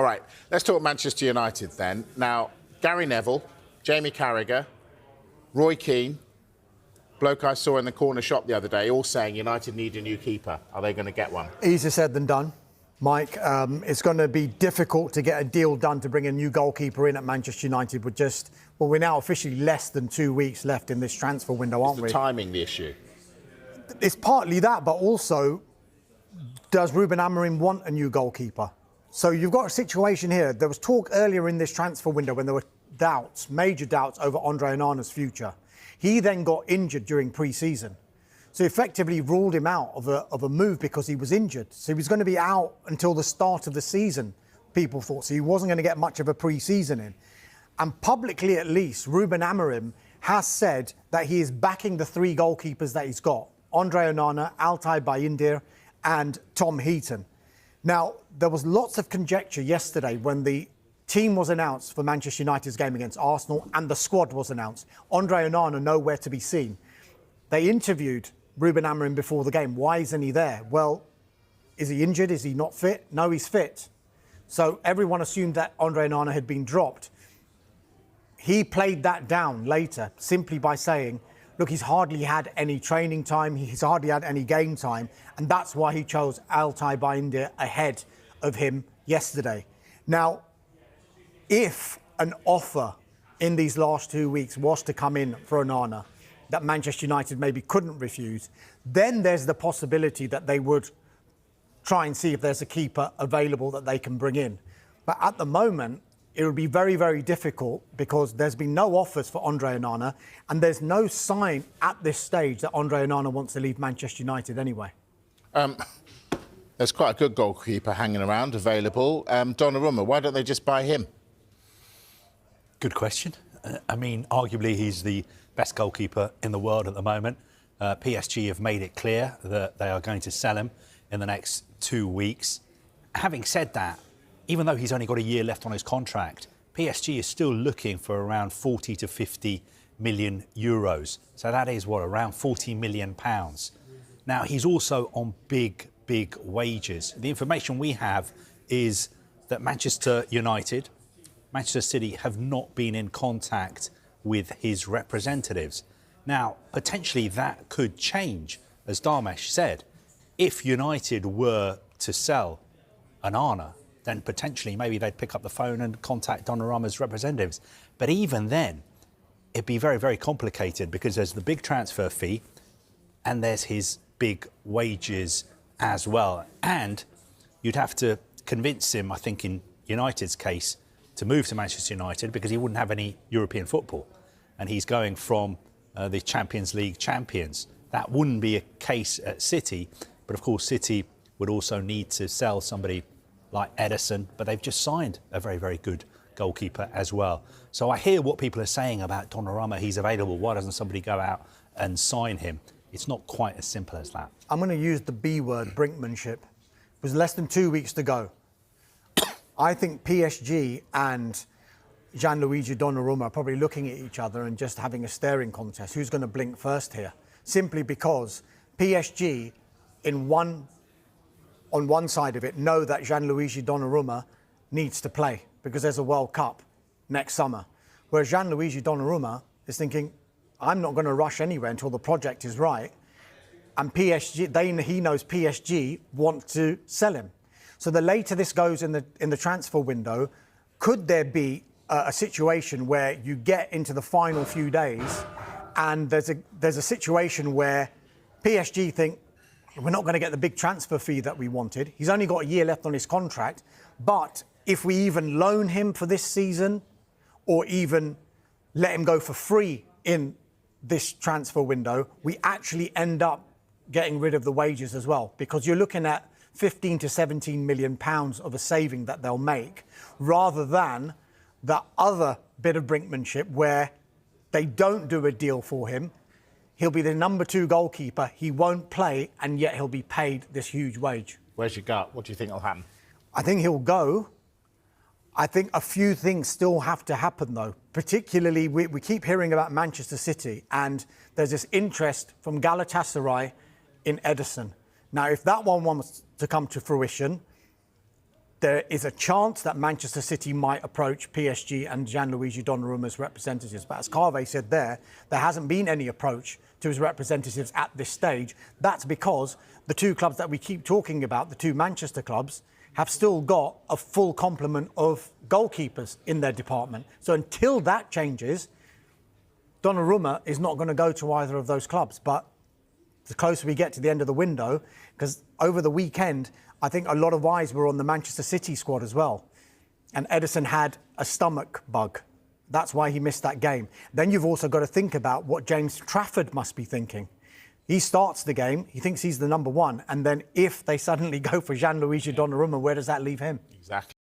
All right, let's talk Manchester United then. Now, Gary Neville, Jamie Carragher, Roy Keane, bloke I saw in the corner shop the other day, all saying United need a new keeper. Are they going to get one? Easier said than done, Mike. It's going to be difficult to get a deal done to bring a new goalkeeper in at Manchester United with just, well, we're now officially less than 2 weeks left in this transfer window, aren't we? Is the timing the issue? It's partly that, but also, does Ruben Amorim want a new goalkeeper? So you've got a situation here. There was talk earlier in this transfer window when there were doubts, major doubts over Andre Onana's future. He then got injured during pre-season. So effectively ruled him out of a move because he was injured. So he was going to be out until the start of the season, people thought. So he wasn't going to get much of a pre-season in. And publicly at least, Ruben Amorim has said that he is backing the 3 goalkeepers that he's got. Andre Onana, Altay Bayindir and Tom Heaton. Now, there was lots of conjecture yesterday when the team was announced for Manchester United's game against Arsenal and the squad was announced. Andre Onana nowhere to be seen. They interviewed Ruben Amorim before the game. Why isn't he there? Well, is he injured? Is he not fit? No, he's fit. So everyone assumed that Andre Onana had been dropped. He played that down later simply by saying, look, he's hardly had any training time, he's hardly had any game time, and that's why he chose Altay Bayindir ahead of him yesterday. Now, if an offer in these last 2 weeks was to come in for Onana that Manchester United maybe couldn't refuse, then there's the possibility that they would try and see if there's a keeper available that they can bring in. But at the moment, it would be very, very difficult because there's been no offers for Andre Onana and there's no sign at this stage that Andre Onana wants to leave Manchester United anyway. There's quite a good goalkeeper hanging around, available. Donnarumma, why don't they just buy him? Good question. I mean, arguably he's the best goalkeeper in the world at the moment. PSG have made it clear that they are going to sell him in the next 2 weeks. Having said that, even though he's only got a year left on his contract, PSG is still looking for around 40 to 50 million euros. So that is, what, around 40 million pounds. Now, he's also on big wages. The information we have is that Manchester United, Manchester City have not been in contact with his representatives. Now, potentially that could change, as Dharmesh said. If United were to sell Onana, then potentially maybe they'd pick up the phone and contact Donnarumma's representatives. But even then, it'd be very, very complicated because there's the big transfer fee and there's his big wages as well. And you'd have to convince him, I think in United's case, to move to Manchester United because he wouldn't have any European football. And he's going from the Champions League champions. That wouldn't be a case at City. But of course, City would also need to sell somebody like Edison, but they've just signed a very, very good goalkeeper as well. So I hear what people are saying about Donnarumma. He's available. Why doesn't somebody go out and sign him? It's not quite as simple as that. I'm going to use the B word, brinkmanship. It was less than 2 weeks to go. I think PSG and Gianluigi Donnarumma are probably looking at each other and just having a staring contest. Who's going to blink first here? Simply because PSG, on one side of it, know that Gianluigi Donnarumma needs to play because there's a World Cup next summer. Whereas Gianluigi Donnarumma is thinking, I'm not going to rush anywhere until the project is right. And PSG, he knows PSG want to sell him. So the later this goes in the transfer window, could there be a situation where you get into the final few days and there's a situation where PSG think, we're not going to get the big transfer fee that we wanted. He's only got a year left on his contract. But if we even loan him for this season or even let him go for free in this transfer window, we actually end up getting rid of the wages as well, because you're looking at 15 to 17 million pounds of a saving that they'll make, rather than the other bit of brinkmanship where they don't do a deal for him. He'll be the number 2 goalkeeper. He won't play, and yet he'll be paid this huge wage. Where's your gut? What do you think will happen? I think he'll go. I think a few things still have to happen, though. Particularly, we keep hearing about Manchester City, and there's this interest from Galatasaray in Edison. Now, if that one wants to come to fruition, there is a chance that Manchester City might approach PSG and Gianluigi Donnarumma's representatives. But as Carve said there hasn't been any approach to his representatives at this stage. That's because the two clubs that we keep talking about, the two Manchester clubs, have still got a full complement of goalkeepers in their department. So until that changes, Donnarumma is not going to go to either of those clubs. But the closer we get to the end of the window, because over the weekend, I think a lot of eyes were on the Manchester City squad as well. And Ederson had a stomach bug. That's why he missed that game. Then you've also got to think about what James Trafford must be thinking. He starts the game, he thinks he's the number one, and then if they suddenly go for Gianluigi Donnarumma, where does that leave him? Exactly.